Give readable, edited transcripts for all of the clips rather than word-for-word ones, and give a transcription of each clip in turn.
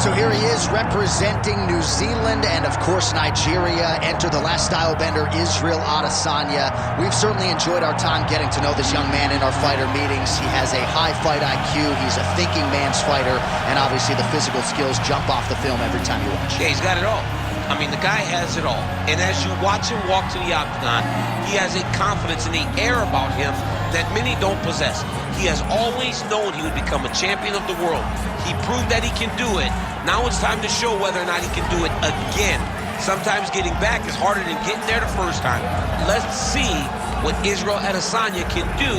So here he is representing New Zealand and, of course, Nigeria. Enter the last style bender, Israel Adesanya. We've certainly enjoyed our time getting to know this young man in our fighter meetings. He has a high fight IQ. He's a thinking man's fighter. And obviously the physical skills jump off the film every time you watch. Yeah, he's got it all. I mean, the guy has it all. And as you watch him walk to the octagon, he has a confidence in the air about him that many don't possess. He has always known he would become a champion of the world. He proved that he can do it. Now it's time to show whether or not he can do it again. Sometimes getting back is harder than getting there the first time. Let's see what Israel Adesanya can do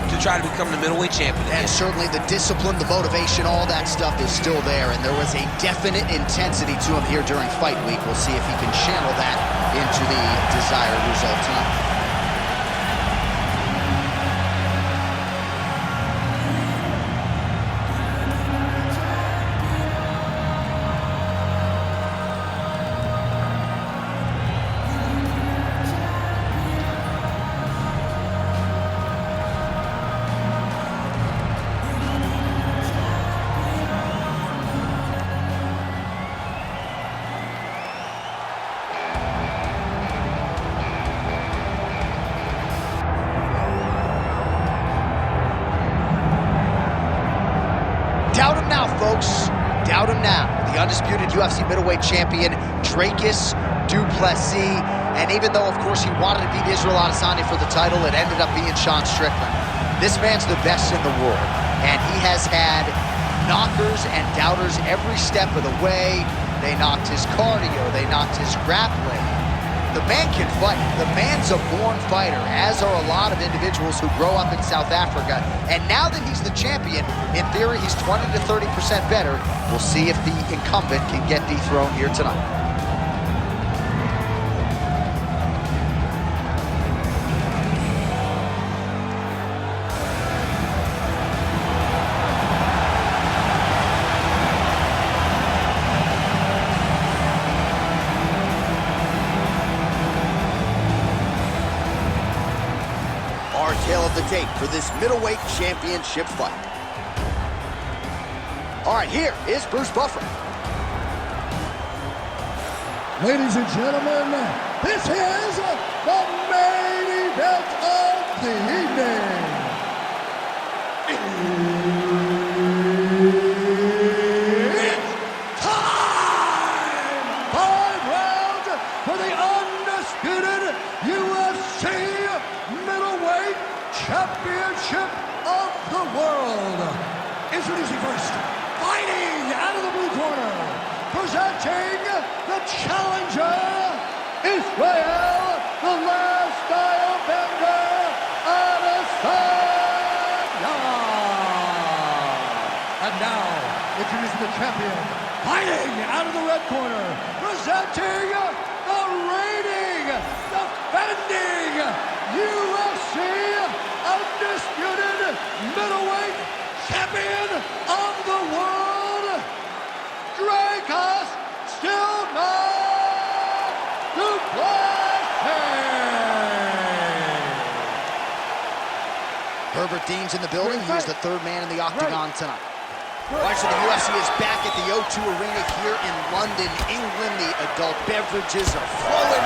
to try to become the middleweight champion. And certainly the discipline, the motivation, all that stuff is still there. And there was a definite intensity to him here during fight week. We'll see if he can channel that into the desired result tonight. Doubt him now, folks. Doubt him now. The undisputed UFC middleweight champion, Dricus du Plessis. And even though, of course, he wanted to beat Israel Adesanya for the title, it ended up being Sean Strickland. This man's the best in the world. And he has had knockers and doubters every step of the way. They knocked his cardio. They knocked his grappling. The man can fight. The man's a born fighter, as are a lot of individuals who grow up in South Africa. And now that he's the champion, in theory, he's 20 to 30% better. We'll see if the incumbent can get dethroned here tonight. Tale of the tape for this middleweight championship fight. All right, here is Bruce Buffer. Ladies and gentlemen, this is the main event of the evening. It's time! 5 rounds for the undisputed UFC middleweight championship of the world. Introducing first, fighting out of the blue corner, presenting the challenger, Israel, the last style bender, Adesanya. And now, introducing the champion, fighting out of the red corner, presenting the reigning, defending UFC undisputed middleweight champion of the world, Dricus du Plessis. Herbert Dean's in the building. He is the third man in the octagon tonight. All right, so the UFC is back at the O2 Arena here in London, England. The adult beverages are flowing.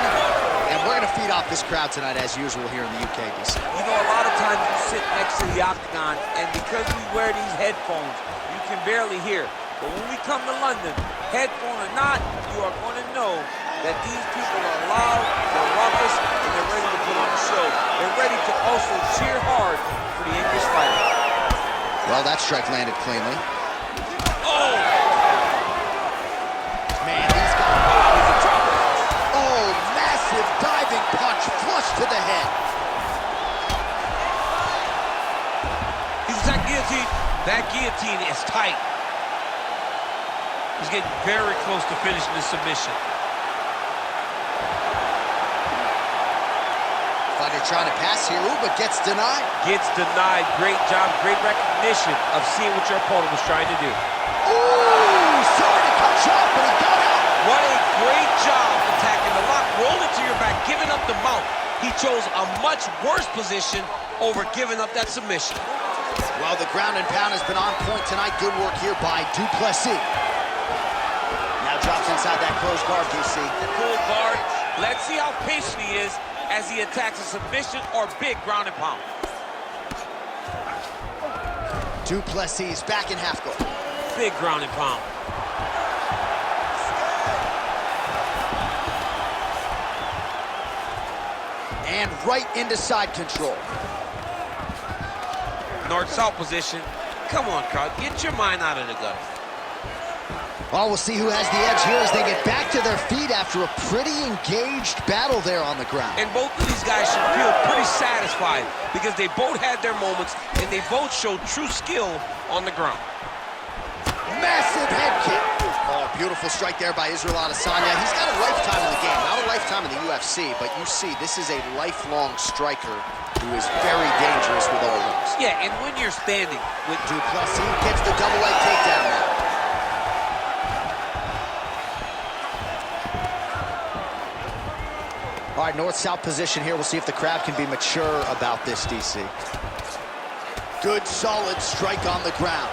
And we're going to feed off this crowd tonight, as usual, here in the UK, DC. You know, a lot of times you sit next to the octagon, and because we wear these headphones, you can barely hear. But when we come to London, headphone or not, you are going to know that these people are loud, they're raucous, and they're ready to put on a show. They're ready to also cheer hard for the English fighter. Well, that strike landed cleanly. Oh! Man, he's got... Oh, massive diving punch flush to the head. He's that guillotine. That guillotine is tight. He's getting very close to finishing the submission. Fighter trying to pass here, ooh, but gets denied. Gets denied. Great job, great recognition of seeing what your opponent was trying to do. Ooh, sorry to cut you off, but he got out. What a great job attacking the lock, rolling to your back, giving up the mount. He chose a much worse position over giving up that submission. Well, the ground and pound has been on point tonight. Good work here by du Plessis. inside that closed guard, DC. Full guard. Let's see how patient he is as he attacks a submission or big ground and pound. Du Plessis back in half guard. Big ground and pound. And right into side control. North-south position. Come on, crowd. Get your mind out of the gutter. Well, we'll see who has the edge here as they get back to their feet after a pretty engaged battle there on the ground. And both of these guys should feel pretty satisfied because they both had their moments and they both showed true skill on the ground. Massive head kick. Oh, beautiful strike there by Israel Adesanya. He's got a lifetime in the game, not a lifetime in the UFC, but you see, this is a lifelong striker who is very dangerous with all those. Yeah, and when you're standing with Du Plessis gets the double leg takedown now. All right, north-south position here. We'll see if the crowd can be mature about this, DC. Good, solid strike on the ground.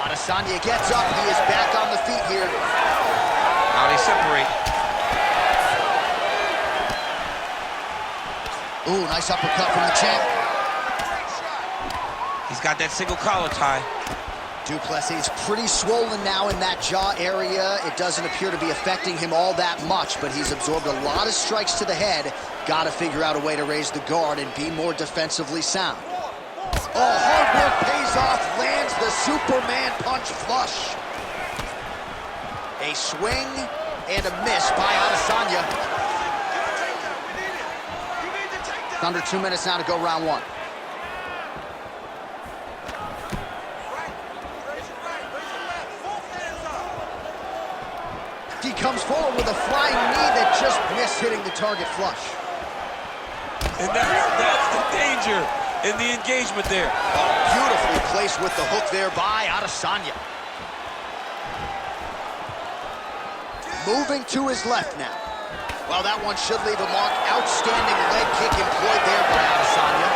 Adesanya gets up. He is back on the feet here. Now they separate. Ooh, nice uppercut from the champ. He's got that single collar tie. Du Plessis pretty swollen now in that jaw area. It doesn't appear to be affecting him all that much, but he's absorbed a lot of strikes to the head. Got to figure out a way to raise the guard and be more defensively sound. Oh, hard work pays off. Lands the Superman punch flush. A swing and a miss by Adesanya. Under 2 minutes now to go round one. He comes forward with a flying knee that just missed hitting the target flush. And that's the danger in the engagement there. Oh, beautifully placed with the hook there by Adesanya. Moving to his left now. Well, that one should leave a mark. Outstanding leg kick employed there by Adesanya.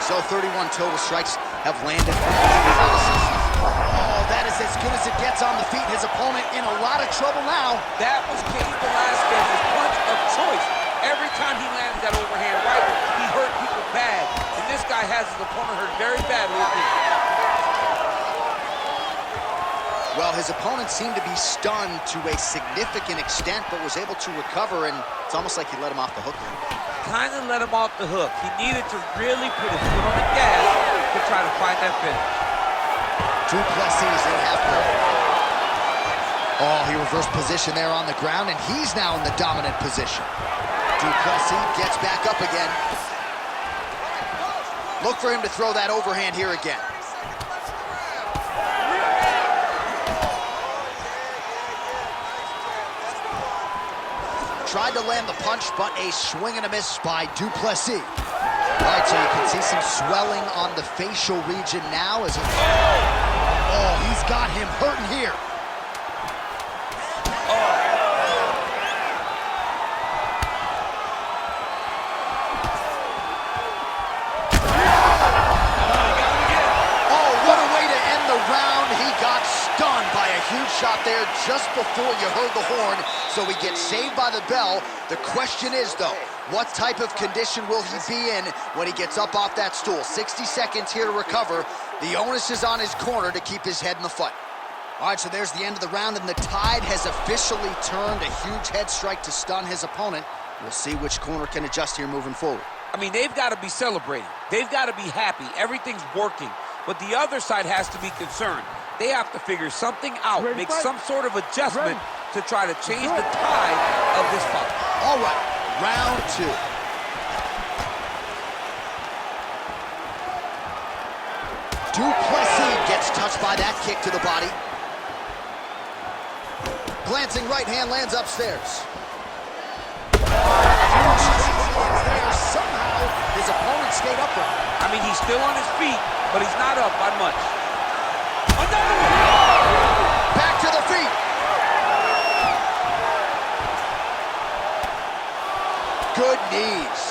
So 31 total strikes have landed from Adesanya. Oh, that is as good as it gets on the feet. His opponent in a lot of trouble now. That was Cain Velasquez's punch of choice. Every time he landed that overhand right, he hurt people bad. And this guy has his opponent hurt very badly. Well, his opponent seemed to be stunned to a significant extent, but was able to recover, and it's almost like he let him off the hook. Kind of let him off the hook. He needed to really put his foot on the gas to try to find that finish. Du Plessis in half guard. Oh, he reversed position there on the ground, and he's now in the dominant position. Du Plessis gets back up again. Look for him to throw that overhand here again. Tried to land the punch, but a swing and a miss by Du Plessis. All right, so you can see some swelling on the facial region now as he... Oh, he's got him hurting here. Oh, what a way to end the round. He got stunned by a huge shot there just before you heard the horn, so he gets saved by the bell. The question is, though, what type of condition will he be in when he gets up off that stool? 60 seconds here to recover. The onus is on his corner to keep his head in the fight. All right, so there's the end of the round, and the tide has officially turned. A huge head strike to stun his opponent. We'll see which corner can adjust here moving forward. I mean, they've got to be celebrating. They've got to be happy. Everything's working. But the other side has to be concerned. They have to figure something out, make some sort of adjustment to try to change the tide of this fight. All right, round two. Du Plessis gets touched by that kick to the body. Glancing right hand lands upstairs. Huge strike there. Somehow his opponent stayed up with him. I mean, he's still on his feet, but he's not up by much. Another one! Back to the feet. Good knees.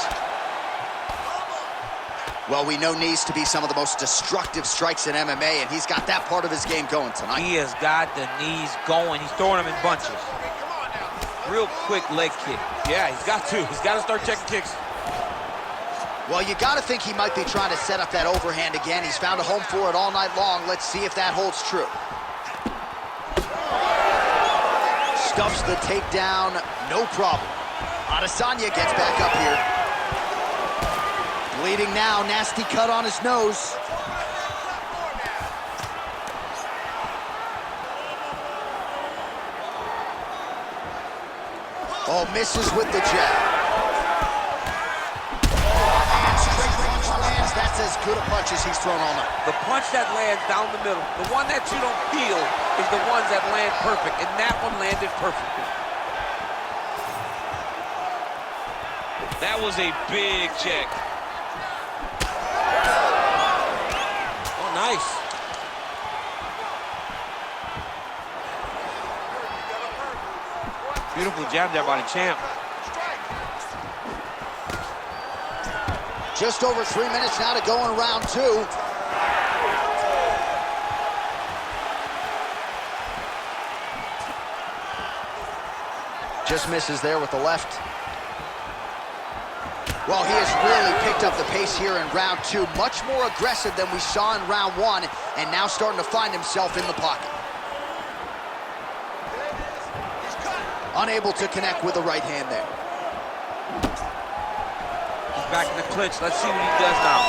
Well, Well, we know knees to be some of the most destructive strikes in MMA, and he's got that part of his game going tonight. He has got the knees going. He's throwing them in bunches. Real quick leg kick. Yeah, he's got to. He's got to start checking kicks. Well, you got to think he might be trying to set up that overhand again. He's found a home for it all night long. Let's see if that holds true. Stuffs the takedown, no problem. Adesanya gets back up here. Bleeding now, nasty cut on his nose. Oh, misses with the jab. And straight punch lands. That's as good a punch as he's thrown all night. The punch that lands down the middle, the one that you don't feel, is the ones that land perfect, and that one landed perfectly. That was a big check. Oh, nice. Beautiful jab there by the champ. Just over 3 minutes now to go in round 2. Just misses there with the left. Well, he has really picked up the pace here in round 2. Much more aggressive than we saw in round 1, and now starting to find himself in the pocket. Unable to connect with the right hand there. He's back in the clinch. Let's see what he does now.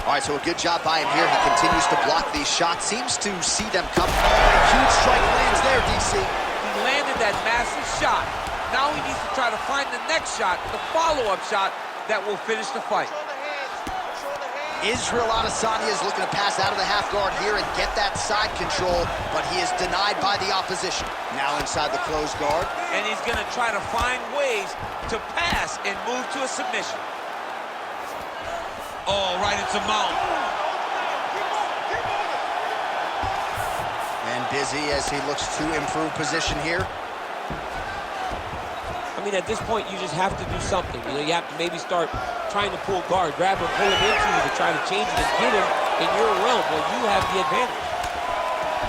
All right, so a good job by him here. He continues to block these shots. Seems to see them coming. Huge strike lands there, DC. He landed that massive shot. Now he needs to try to find the next shot, the follow-up shot that will finish the fight. Israel Adesanya is looking to pass out of the half guard here and get that side control, but he is denied by the opposition. Now inside the closed guard. And he's going to try to find ways to pass and move to a submission. Oh, right into mount. And busy as he looks to improve position here. I mean, at this point, you just have to do something. You know, you have to maybe start trying to pull guard, grab him, pull him into you to try to change it and get him in your realm. Well, you have the advantage.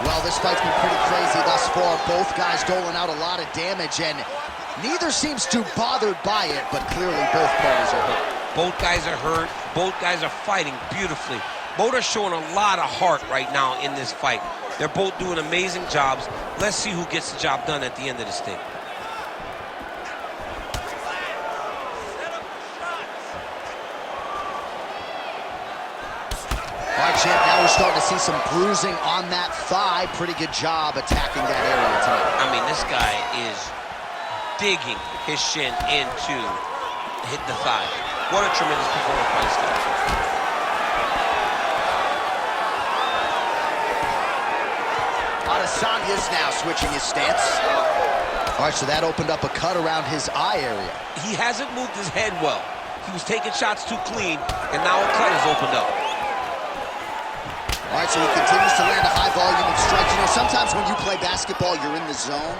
Well, this fight's been pretty crazy thus far. Both guys doling out a lot of damage, and neither seems too bothered by it, but clearly both parties are hurt. Both guys are hurt. Both guys are fighting beautifully. Both are showing a lot of heart right now in this fight. They're both doing amazing jobs. Let's see who gets the job done at the end of this thing. All right, champ, now we're starting to see some bruising on that thigh. Pretty good job attacking that area tonight. I mean, this guy is digging his shin into hit the thigh. What a tremendous performance by this guy. Adesanya's now switching his stance. All right, so that opened up a cut around his eye area. He hasn't moved his head well. He was taking shots too clean, and now a cut has opened up. All right, so he continues to land a high volume of strikes. You know, sometimes when you play basketball, you're in the zone.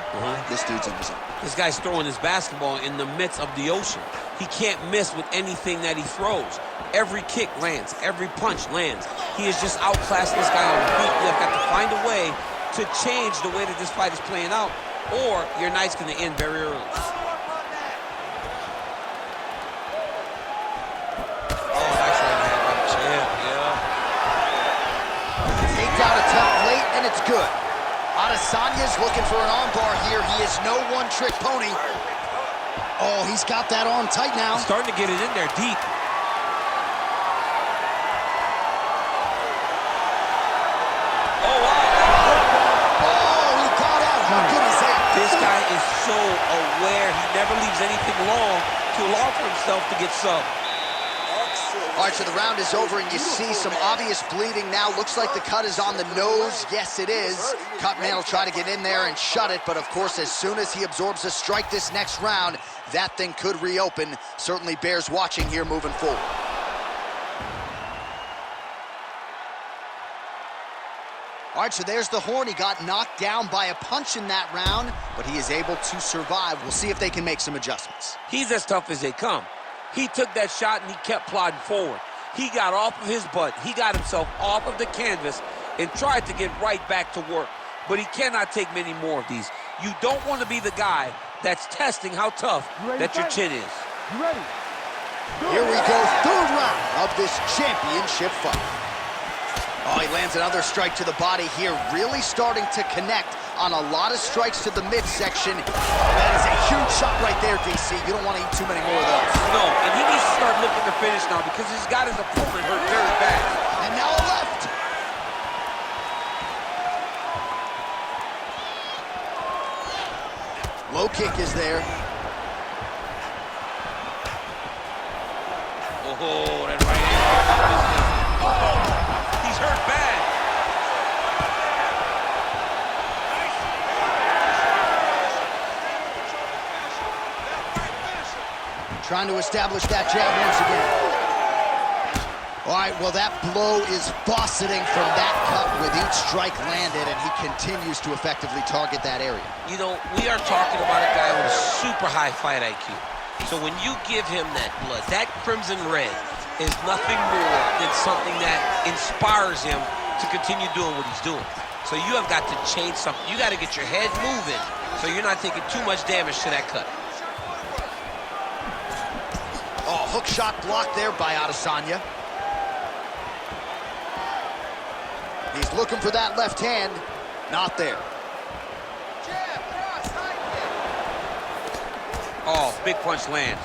This dude's in the zone. This guy's throwing his basketball in the midst of the ocean. He can't miss with anything that he throws. Every kick lands. Every punch lands. He is just outclassing this guy on the feet. You've got to find a way to change the way that this fight is playing out, or your night's going to end very early. Oh, nice right hand by the champ, yeah. Takedown attempt late, and it's good. Adesanya's looking for an armbar here. He is no one-trick pony. Oh, he's got that arm tight now. He's starting to get it in there deep. Oh, wow. Oh, he got out. How good is that? This guy is so aware. He never leaves anything long to allow for himself to get subbed. All right, so the round is over, and you see some obvious bleeding now. Looks like the cut is on the nose. Yes, it is. Cutman will try to get in there and shut it, but of course, as soon as he absorbs a strike this next round, that thing could reopen. Certainly bears watching here moving forward. All right, so there's the horn. He got knocked down by a punch in that round, but he is able to survive. We'll see if they can make some adjustments. He's as tough as they come. He took that shot and he kept plodding forward. He got off of his butt. He got himself off of the canvas and tried to get right back to work. But he cannot take many more of these. You don't want to be the guy that's testing how tough that your chin is. You ready? Here we go, third round of this championship fight. Oh, he lands another strike to the body here, really starting to connect on a lot of strikes to the midsection. That is a huge shot right there, DC. You don't want to eat too many more of those. No, and he needs to start looking to finish now because he's got his opponent hurt very bad. And now a left. Low kick is there. Oh, that right hand. Oh, he's hurt bad. Trying to establish that jab once again. All right, well, that blow is fauceting from that cut with each strike landed, and he continues to effectively target that area. You know, we are talking about a guy with a super high fight IQ. So when you give him that blood, that crimson red is nothing more than something that inspires him to continue doing what he's doing. So you have got to change something. You got to get your head moving so you're not taking too much damage to that cut. Oh, hook shot blocked there by Adesanya. He's looking for that left hand. Not there. Oh, big punch lands.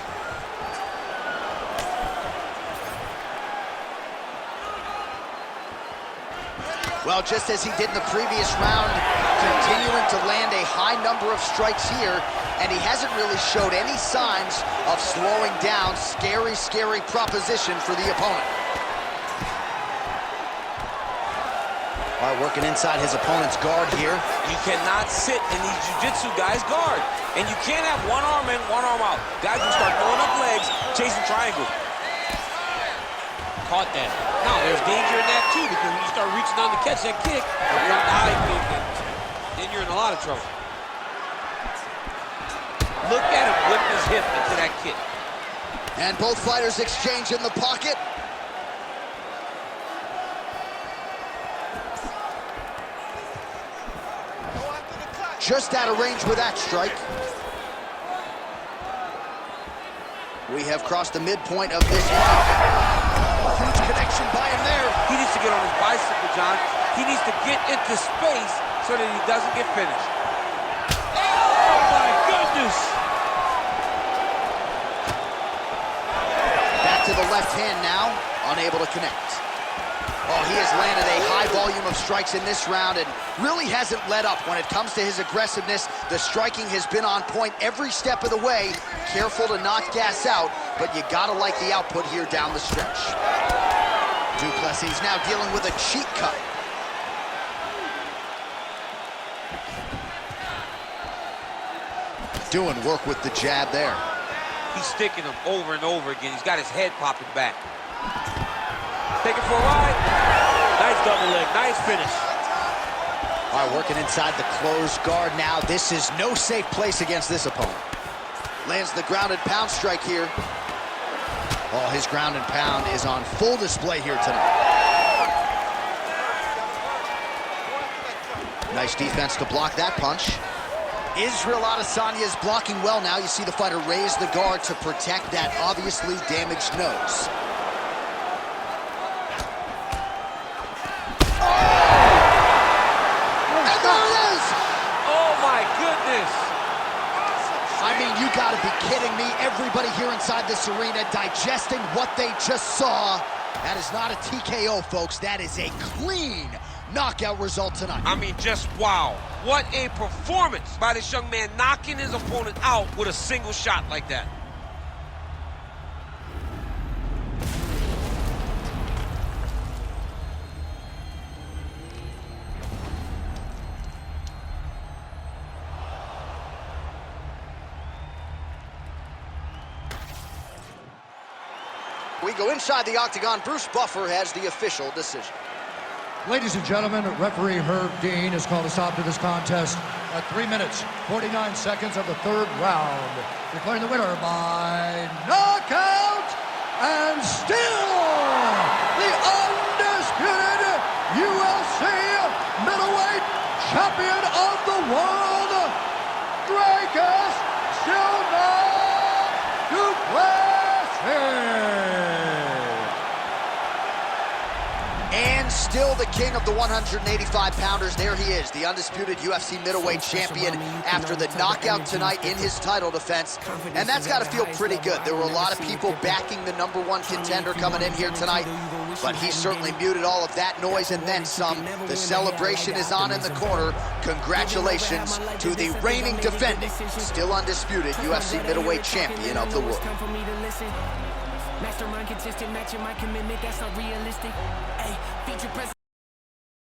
Well, just as he did in the previous round, continuing to land a high number of strikes here, and he hasn't really showed any signs of slowing down. Scary, scary proposition for the opponent. All right, working inside his opponent's guard here. You cannot sit in these jiu-jitsu guys' guard. And you can't have one arm in, one arm out. Guys will start throwing up legs, chasing triangles. Caught that. Now, there's danger in that, too, because when you start reaching down to catch that kick, you're on the high kick, then you're in a lot of trouble. Look at him whip his hip into that kick. And both fighters exchange in the pocket. Just out of range with that strike. We have crossed the midpoint of this fight. Huge connection by him there. He needs to get on his bicycle, John. He needs to get into space so that he doesn't get finished. Oh, my goodness! Back to the left hand now, unable to connect. Oh, he has landed a high volume of strikes in this round and really hasn't let up when it comes to his aggressiveness. The striking has been on point every step of the way. Careful to not gas out, but you gotta like the output here down the stretch. Du Plessis now dealing with a cheek cut. Doing work with the jab there. He's sticking him over and over again. He's got his head popping back. Take it for a ride. Nice double leg, nice finish. All right, working inside the closed guard now. This is no safe place against this opponent. Lands the grounded pound strike here. Oh, his ground and pound is on full display here tonight. Nice defense to block that punch. Israel Adesanya is blocking well now. You see the fighter raise the guard to protect that obviously damaged nose. I mean, you gotta be kidding me. Everybody here inside this arena digesting what they just saw. That is not a TKO, folks. That is a clean knockout result tonight. I mean, just wow. What a performance by this young man, knocking his opponent out with a single shot like that. We go inside the octagon. Bruce Buffer has the official decision. Ladies and gentlemen, referee Herb Dean has called a stop to this contest at 3 minutes, 49 seconds of the third round, declaring the winner by knockout and still the undisputed UFC middleweight champion of the world, Dricus Plessis. And still the king of the 185-pounders. There he is, the undisputed UFC middleweight champion after the knockout tonight in his title defense. And that's got to feel pretty good. There were a lot of people backing the #1 contender coming in here tonight, but he certainly muted all of that noise and then some. The celebration is on in the corner. Congratulations to the reigning, defending, still undisputed UFC middleweight champion of the world. Mastermind consistent, matching my commitment, that's not realistic. Hey, feature president.